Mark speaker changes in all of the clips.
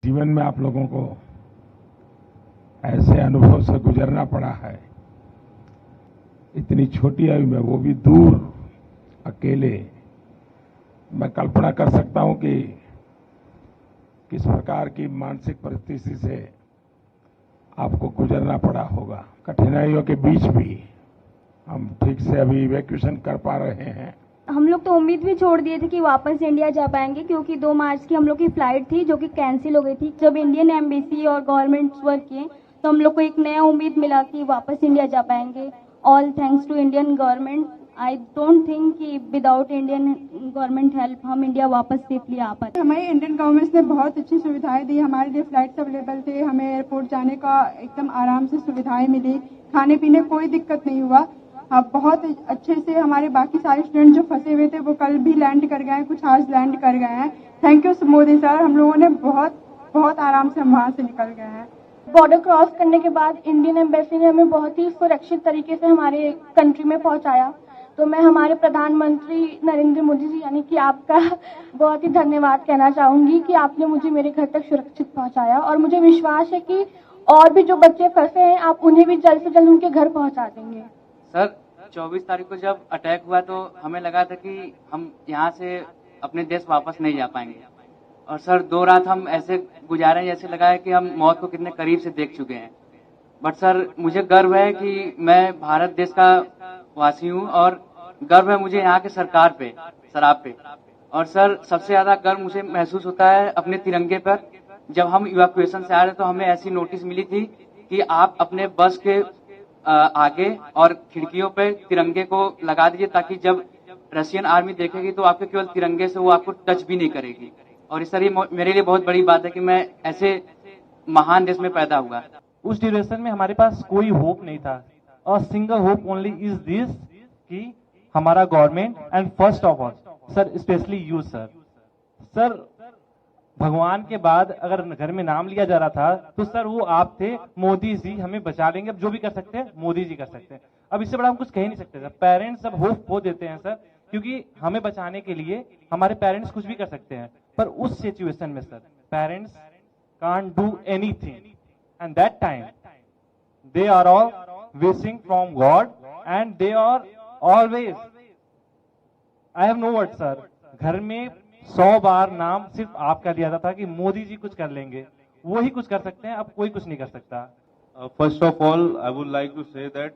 Speaker 1: जीवन में आप लोगों को ऐसे अनुभव से गुजरना पड़ा है, इतनी छोटी आयु में, वो भी दूर, अकेले। मैं कल्पना कर सकता हूं कि किस प्रकार की मानसिक परिस्थिति से आपको गुजरना पड़ा होगा। कठिनाइयों के बीच भी हम ठीक से अभी इवैक्यूएशन कर पा रहे हैं।
Speaker 2: हम लोग तो उम्मीद भी छोड़ दिए थे कि वापस इंडिया जा पाएंगे, क्योंकि 2 मार्च की हम लोग की फ्लाइट थी जो कि कैंसिल हो गई थी। जब इंडियन एम्बेसी और गवर्नमेंट वर्क किए तो हम लोग को एक नया उम्मीद मिला कि वापस इंडिया जा पाएंगे। All thanks to Indian government. I don't think कि विदाउट इंडियन गवर्नमेंट हेल्प हम इंडिया वापस सेफली आ पाते।
Speaker 3: हमारी इंडियन गवर्नमेंट ने बहुत अच्छी सुविधाएं दी। हमारे लिए फ्लाइट्स अवेलेबल थे, हमें एयरपोर्ट जाने का एकदम आराम से सुविधाएं मिली, खाने पीने कोई दिक्कत नहीं हुआ। बहुत अच्छे से हमारे बाकी सारे स्टूडेंट जो फंसे हुए थे वो कल भी लैंड कर गए हैं, कुछ आज लैंड कर गए हैं। थैंक यू मोदी सर, हम लोगों ने बहुत आराम से हम वहां से निकल गए हैं।
Speaker 2: बॉर्डर क्रॉस करने के बाद इंडियन एम्बेसी ने हमें बहुत ही सुरक्षित तरीके से हमारे कंट्री में पहुंचाया। तो मैं हमारे प्रधानमंत्री नरेंद्र मोदी जी यानी कि आपका बहुत ही धन्यवाद कहना चाहूंगी कि आपने मुझे मेरे घर तक सुरक्षित पहुंचाया। और मुझे विश्वास है कि और भी जो बच्चे फंसे हैं आप उन्हें भी जल्द से जल्द उनके घर पहुंचा देंगे।
Speaker 4: सर 24 तारीख को जब अटैक हुआ तो हमें लगा था कि हम यहाँ से अपने देश वापस नहीं जा पाएंगे। और सर 2 रात हम ऐसे गुजारे जैसे लगा है कि हम मौत को कितने करीब से देख चुके हैं। बट सर मुझे गर्व है कि मैं भारत देश का वासी हूँ और गर्व है मुझे यहाँ के सरकार पे, शराब पे। और सर सबसे ज्यादा गर्व मुझे महसूस होता है अपने तिरंगे पर। जब हम इवैक्यूएशन से आ रहे तो हमें ऐसी नोटिस मिली थी कि आप अपने बस के आगे और खिड़कियों पे तिरंगे को लगा दीजिए, ताकि जब रशियन आर्मी देखेगी तो आपके केवल तिरंगे से वो आपको टच भी नहीं करेगी। और इस तरह मेरे लिए बहुत बड़ी बात है कि मैं ऐसे महान देश में पैदा हुआ।
Speaker 5: उस ड्यूरेशन में हमारे पास कोई होप नहीं था। A single hope only is this कि हमारा government and first of all sir specially you sir भगवान के बाद अगर घर में नाम लिया जा रहा था तो सर वो आप थे। मोदी जी हमें बचा लेंगे, अब जो भी कर सकते हैं मोदी जी कर सकते हैं। अब इससे बड़ा हम कुछ कह ही नहीं सकते सर। पेरेंट्स सब होप खो देते हैं सर, क्योंकि हमें बचाने के लिए हमारे पेरेंट्स कुछ भी कर सकते हैं, पर उस सिचुएशन में sir parents can't do anything and that time they are all wishing from God and they are always, I have no word sir. घर में 100 बार नाम सिर्फ आपका लिया था कि मोदी जी कुछ कर लेंगे, वो ही कुछ कर सकते हैं, अब कोई कुछ नहीं कर सकता।
Speaker 6: First of all I would like to say that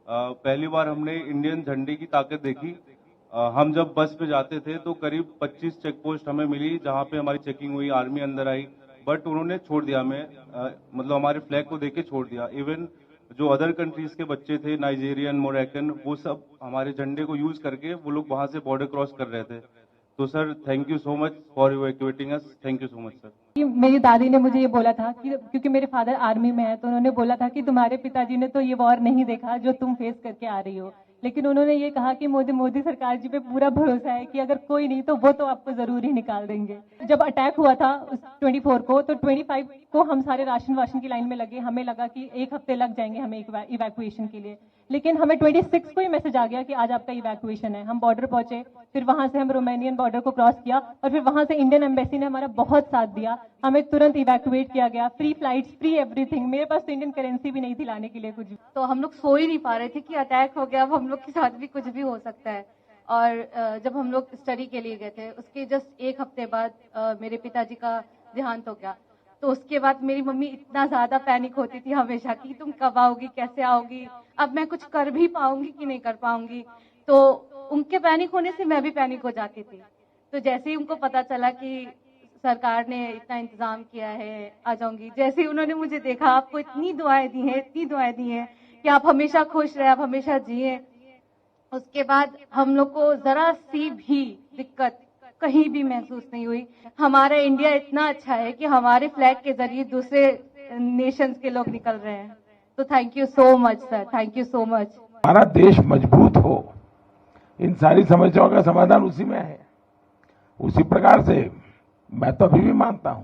Speaker 6: पहली बार हमने इंडियन झंडे की ताकत देखी। हम जब बस पे जाते थे तो करीब 25 चेक पोस्ट हमें मिली जहां पे हमारी चेकिंग हुई, आर्मी अंदर आई, बट उन्होंने छोड़ दिया हमें, मतलब हमारे फ्लैग को देख के छोड़ दिया। इवन जो अदर कंट्रीज के बच्चे थे, नाइजीरियन, मोरक्कन, वो सब हमारे झंडे को यूज करके वो लोग वहां से बॉर्डर क्रॉस कर रहे थे। तो sir thank you so much for evacuating us, thank you so much sir.
Speaker 7: मेरी दादी ने मुझे ये बोला था कि क्योंकि मेरे फादर आर्मी में है तो उन्होंने बोला था कि तुम्हारे पिताजी ने तो ये वॉर नहीं देखा जो तुम फेस करके आ रही हो, लेकिन उन्होंने ये कहा कि मोदी सरकार जी पे पूरा भरोसा है कि अगर कोई नहीं तो वो तो आपको जरूर ही निकाल देंगे। जब अटैक हुआ था 24 को तो 25 को हम सारे राशन की लाइन में लगे। हमें लगा कि 1 हफ्ते लग जाएंगे हमें इवैक्यूएशन के लिए, लेकिन हमें 26 को ही मैसेज आ गया कि आज आपका इवैक्यूएशन है। हम बॉर्डर पहुंचे, फिर वहां से हम रोमानियन बॉर्डर को क्रॉस किया और फिर वहां से इंडियन एम्बेसी ने हमारा बहुत साथ दिया। हमें तुरंत इवैक्यूएट किया गया, फ्री फ्लाइट्स, फ्री एवरीथिंग। मेरे पास तो इंडियन करेंसी भी नहीं थी लाने के लिए कुछ भी।
Speaker 8: तो हम लोग सो ही नहीं पा रहे थे कि अटैक हो गया, अब हम लोग के साथ भी कुछ भी हो सकता है। और जब हम लोग स्टडी के लिए गए थे उसके जस्ट 1 हफ्ते बाद मेरे पिताजी का देहांत हो गया। तो उसके बाद मेरी मम्मी इतना ज्यादा पैनिक होती थी हमेशा कि तुम कब आओगी, कैसे आओगी, अब मैं कुछ कर भी पाऊंगी कि नहीं कर पाऊंगी। तो उनके पैनिक होने से मैं भी पैनिक हो जाती थी। तो जैसे ही उनको पता चला कि सरकार ने इतना इंतजाम किया है, आ जाऊंगी, जैसे ही उन्होंने मुझे देखा, आपको इतनी दुआएं दी हैं कि आप हमेशा खुश रहे, आप हमेशा जिए। उसके बाद हम लोग को जरा सी भी दिक्कत कहीं भी महसूस नहीं हुई। हमारा इंडिया इतना अच्छा है कि हमारे फ्लैग के जरिए दूसरे नेशंस के लोग निकल रहे हैं। तो thank you so much sir, thank you so much.
Speaker 1: हमारा देश मजबूत हो, इन सारी समस्याओं का समाधान उसी में है। उसी प्रकार से मैं तो अभी भी मानता हूं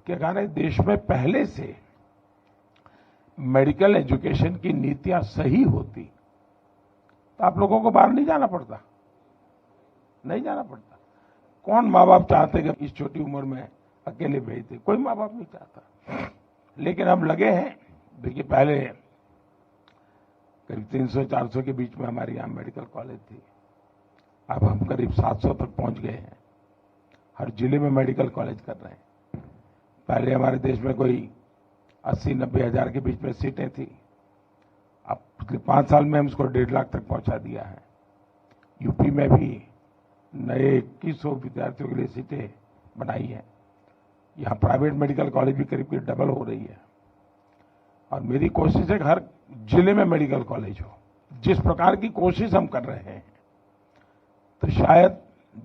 Speaker 1: कि अगर देश में पहले से मेडिकल एजुकेशन की नीतियां सही होती तो आप लोगों को बाहर नहीं जाना पड़ता। कौन माँ बाप चाहते कि इस छोटी उम्र में अकेले भेज दे, कोई माँ बाप नहीं चाहता। लेकिन हम लगे हैं। देखिए, पहले करीब 300-400 के बीच में हमारे यहाँ मेडिकल कॉलेज थी, अब हम करीब 700 तक पहुंच गए हैं। हर जिले में मेडिकल कॉलेज कर रहे हैं। पहले हमारे देश में कोई 80-90 हजार के बीच में सीटें थी, अब 5 साल में हम उसको 1.5 लाख तक पहुंचा दिया है। यूपी में भी नए 2100 विद्यार्थियों के लिए सीटें बनाई हैं। यहाँ प्राइवेट मेडिकल कॉलेज भी करीब डबल हो रही है। और मेरी कोशिश है कि हर जिले में मेडिकल कॉलेज हो। जिस प्रकार की कोशिश हम कर रहे हैं, तो शायद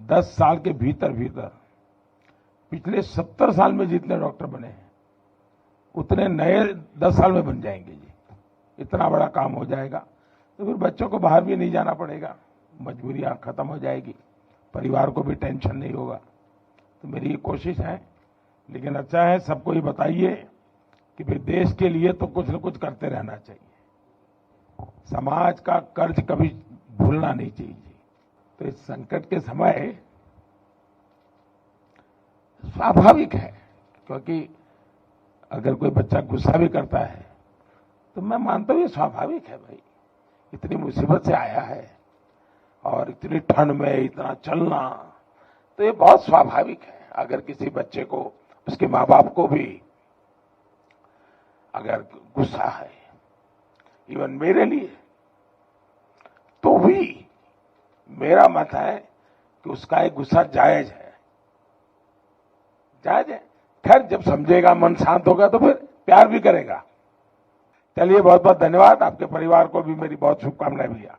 Speaker 1: 10 साल के भीतर भीतर पिछले 70 साल में जितने डॉक्टर बने हैं उतने नए 10 साल में बन जाएंगे जी। इतना बड़ा काम हो जाएगा। तो फिर बच्चों को बाहर भी नहीं जाना पड़ेगा, मजबूरियां खत्म हो जाएगी, परिवार को भी टेंशन नहीं होगा। तो मेरी ये कोशिश है। लेकिन अच्छा है, सबको ये बताइए कि भाई देश के लिए तो कुछ न कुछ करते रहना चाहिए। समाज का कर्ज कभी भूलना नहीं चाहिए। तो इस संकट के समय स्वाभाविक है, क्योंकि अगर कोई बच्चा गुस्सा भी करता है तो मैं मानता हूं ये स्वाभाविक है। भाई, इतनी मुसीबत से आया है और इतनी ठंड में इतना चलना, तो ये बहुत स्वाभाविक है। अगर किसी बच्चे को, उसके माँ बाप को भी अगर गुस्सा है, इवन मेरे लिए, तो भी मेरा मत है कि उसका एक गुस्सा जायज है। जायज है। खैर, जब समझेगा, मन शांत होगा, तो फिर प्यार भी करेगा। चलिए, बहुत बहुत धन्यवाद। आपके परिवार को भी मेरी बहुत शुभकामनाएं भैया।